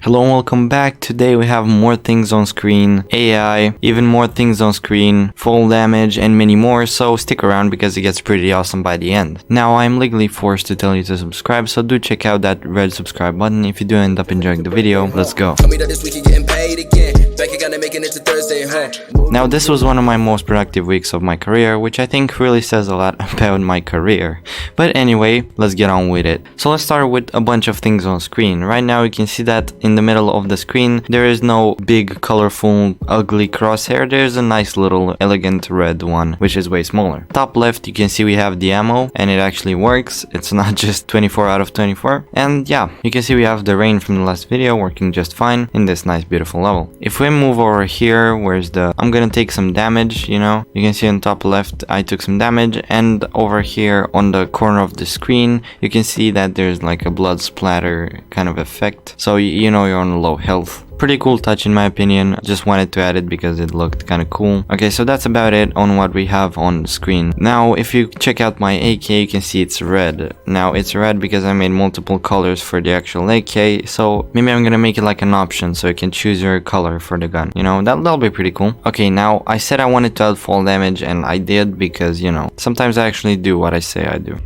Hello and welcome back. Today we have more things on screen, AI, even more things on screen, fall damage and many more, so stick around because it gets pretty awesome by the end. Now I'm legally forced to tell you to subscribe, so do check out that red subscribe button if you do end up enjoying the video. Let's go. Now this was one of my most productive weeks of my career, which I think really says a lot about my career. But anyway, let's get on with it. So let's start with a bunch of things on screen. Right now you can see that in the middle of the screen there is no big colorful ugly crosshair. There's a nice little elegant red one which is way smaller. Top left you can see we have the ammo and it actually works. It's not just 24 out of 24. And yeah, you can see we have the rain from the last video working just fine in this nice beautiful level. If we move over here, where's the... I'm gonna take some damage, you know. You can see on top left I took some damage, and over here on the corner of the screen you can see that there's like a blood splatter kind of effect. So you know you're on low health. Pretty cool touch in my opinion. Just wanted to add it because it looked kind of cool. Okay, so that's about it on what we have on the screen. Now if you check out my AK you can see it's red. Now it's red because I made multiple colors for the actual AK, so maybe I'm gonna make it like an option so you can choose your color for the gun. You know, that'll be pretty cool. Okay, now I said I wanted to add fall damage and I did because, you know, sometimes I actually do what I say I do.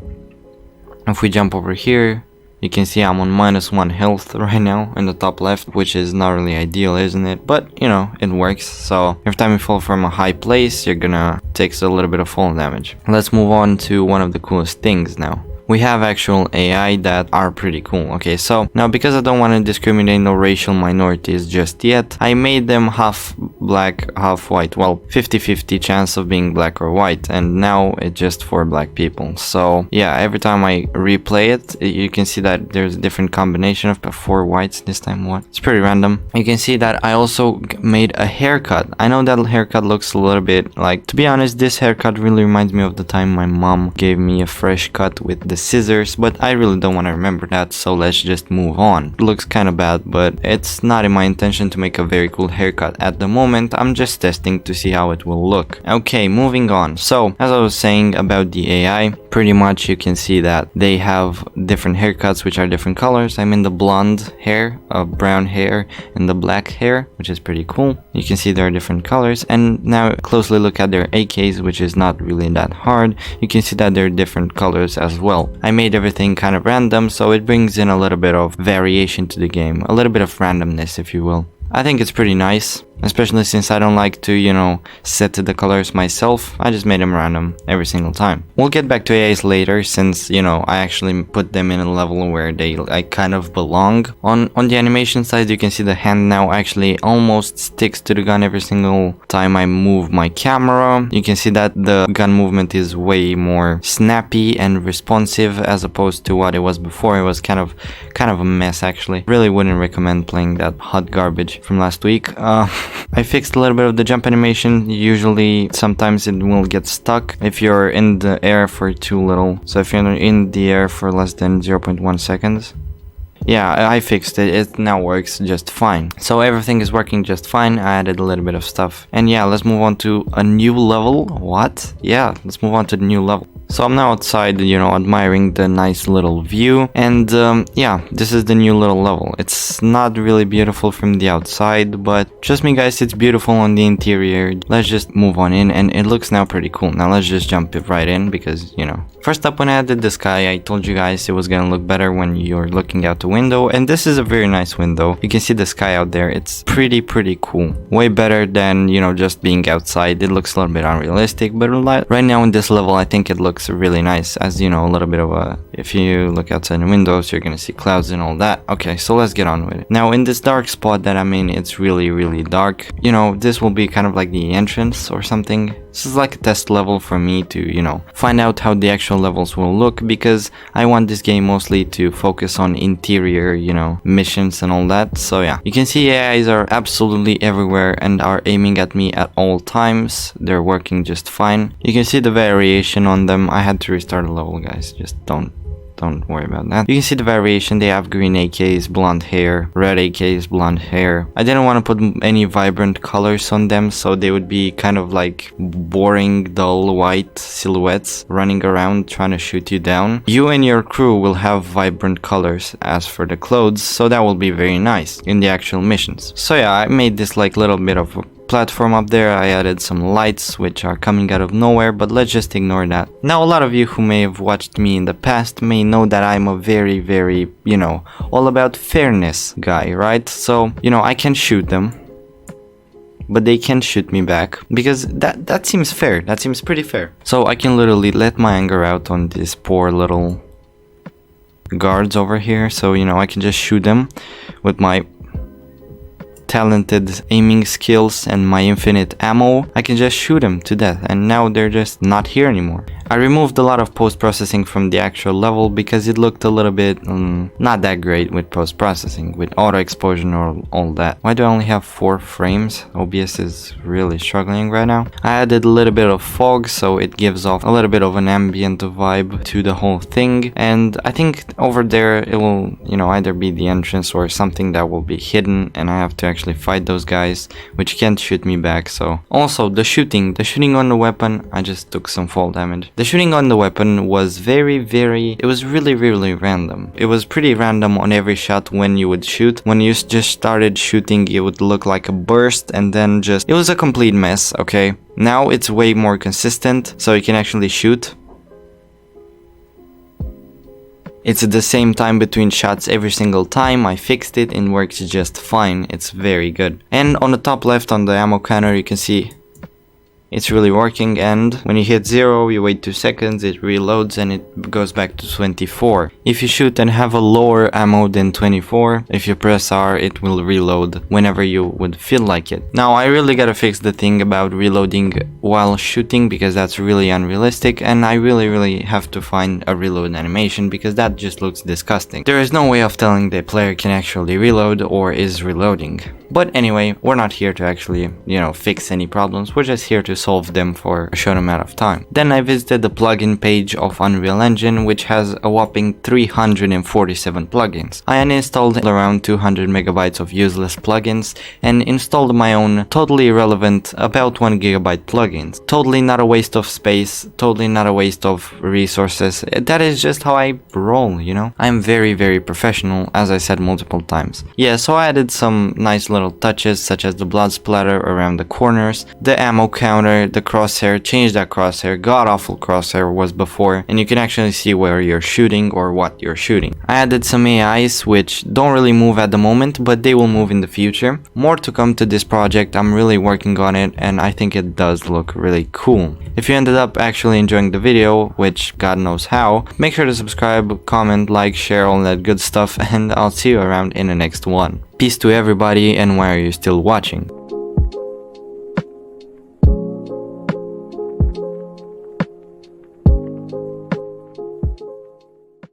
If we jump over here, you can see I'm on -1 health right now in the top left, which is not really ideal, isn't it? But, you know, it works. So every time you fall from a high place, you're gonna take a little bit of fall damage. Let's move on to one of the coolest things now. We have actual AI that are pretty cool. Okay, so now because I don't want to discriminate no racial minorities just yet, I made them half black, half white. Well, 50-50 chance of being black or white, and now it's just for black people. So yeah, every time I replay it, you can see that there's a different combination of 4 whites this time. What? It's pretty random. You can see that I also made a haircut. I know that haircut looks a little bit like, to be honest, this haircut really reminds me of the time my mom gave me a fresh cut with the scissors, but I really don't want to remember that, so let's just move on. It looks kind of bad, but it's not in my intention to make a very cool haircut at the moment. I'm just testing to see how it will look. Okay, moving on. So as I was saying about the AI, pretty much you can see that they have different haircuts which are different colors. I'm in the blonde hair, brown hair, and the black hair, which is pretty cool. You can see there are different colors, and now closely look at their AKs, which is not really that hard. You can see that they're different colors as well. I made everything kind of random, so it brings in a little bit of variation to the game, a little bit of randomness, if you will. I think it's pretty nice, especially since I don't like to, you know, set the colors myself. I just made them random every single time. We'll get back to AIs later since, you know, I actually put them in a level where they like kind of belong. On the animation side, you can see the hand now actually almost sticks to the gun every single time I move my camera. You can see that the gun movement is way more snappy and responsive as opposed to what it was before. It was kind of a mess actually. Really wouldn't recommend playing that hot garbage from last week. I fixed a little bit of the jump animation. Usually, sometimes it will get stuck if you're in the air for too little. So if you're in the air for less than 0.1 seconds. Yeah, I fixed it. It now works just fine. So everything is working just fine. I added a little bit of stuff. And yeah, let's move on to a new level. What? Yeah, let's move on to the new level. So I'm now outside, you know, admiring the nice little view. And yeah, this is the new little level. It's not really beautiful from the outside, but trust me guys, it's beautiful on the interior. Let's just move on in, and it looks now pretty cool. Now let's just jump right in because, you know. First up, when I added the sky, I told you guys it was gonna look better when you're looking out the window, and this is a very nice window. You can see the sky out there. It's pretty cool. Way better than, you know, just being outside. It looks a little bit unrealistic, but right now in this level I think it looks really nice, as you know, a little bit of a, if you look outside the windows you're gonna see clouds and all that. Okay, so let's get on with it. Now in this dark spot that I'm in, it's really dark. You know, this will be kind of like the entrance or something. This is like a test level for me to, you know, find out how the actual levels will look, because I want this game mostly to focus on interior, you know, missions and all that. So yeah, you can see AIs are absolutely everywhere and are aiming at me at all times. They're working just fine. You can see the variation on them. I had to restart the level, guys. Just don't don't worry about that. You can see the variation. They have green AKs, blonde hair, red AKs, blonde hair. I didn't want to put any vibrant colors on them, so they would be kind of like boring, dull white silhouettes running around trying to shoot you down. You and your crew will have vibrant colors as for the clothes, so that will be very nice in the actual missions. So yeah, I made this like little bit of a platform up there. I added some lights which are coming out of nowhere, but let's just ignore that. Now, a lot of you who may have watched me in the past may know that I'm a very, you know, all about fairness guy, right? So, you know, I can shoot them, but they can't shoot me back, because that seems fair. That seems pretty fair. So I can literally let my anger out on these poor little guards over here. So, you know, I can just shoot them with my talented aiming skills and my infinite ammo. I can just shoot them to death, and now they're just not here anymore. I removed a lot of post-processing from the actual level because it looked a little bit not that great with post-processing, with auto exposure or all that. Why do I only have 4 frames? OBS is really struggling right now. I added a little bit of fog, so it gives off a little bit of an ambient vibe to the whole thing, and I think over there it will, you know, either be the entrance or something that will be hidden, and I have to actually fight those guys which can't shoot me back. So also the shooting on the weapon, I just took some fall damage. The shooting on the weapon was it was really random. It was pretty random on every shot when you would shoot. When you just started shooting, it would look like a burst, and then it was a complete mess, okay? Now it's way more consistent, so you can actually shoot. It's at the same time between shots every single time. I fixed it and works just fine. It's very good. And on the top left on the ammo counter, you can see it's really working, and when you hit 0, you wait 2 seconds, it reloads and it goes back to 24. If you shoot and have a lower ammo than 24, if you press R, it will reload whenever you would feel like it. Now, I really gotta fix the thing about reloading while shooting, because that's really unrealistic, and I really have to find a reload animation, because that just looks disgusting. There is no way of telling the player can actually reload or is reloading. But anyway, we're not here to actually, you know, fix any problems. We're just here to solve them for a short amount of time. Then I visited the plugin page of Unreal Engine, which has a whopping 347 plugins. I uninstalled around 200 megabytes of useless plugins and installed my own totally irrelevant about 1 gigabyte plugins. Totally not a waste of space, totally not a waste of resources. That is just how I roll, you know? I'm very professional, as I said multiple times. Yeah, so I added some nice little touches, such as the blood splatter around the corners, the ammo counter, the crosshair. Changed that crosshair. God awful crosshair was before, and you can actually see where you're shooting or what you're shooting. I added some AIs which don't really move at the moment, but they will move in the future. More to come to this project. I'm really working on it, and I think it does look really cool. If you ended up actually enjoying the video, which God knows how, make sure to subscribe, comment, like, share, all that good stuff, and I'll see you around in the next one. Peace to everybody, and why are you still watching?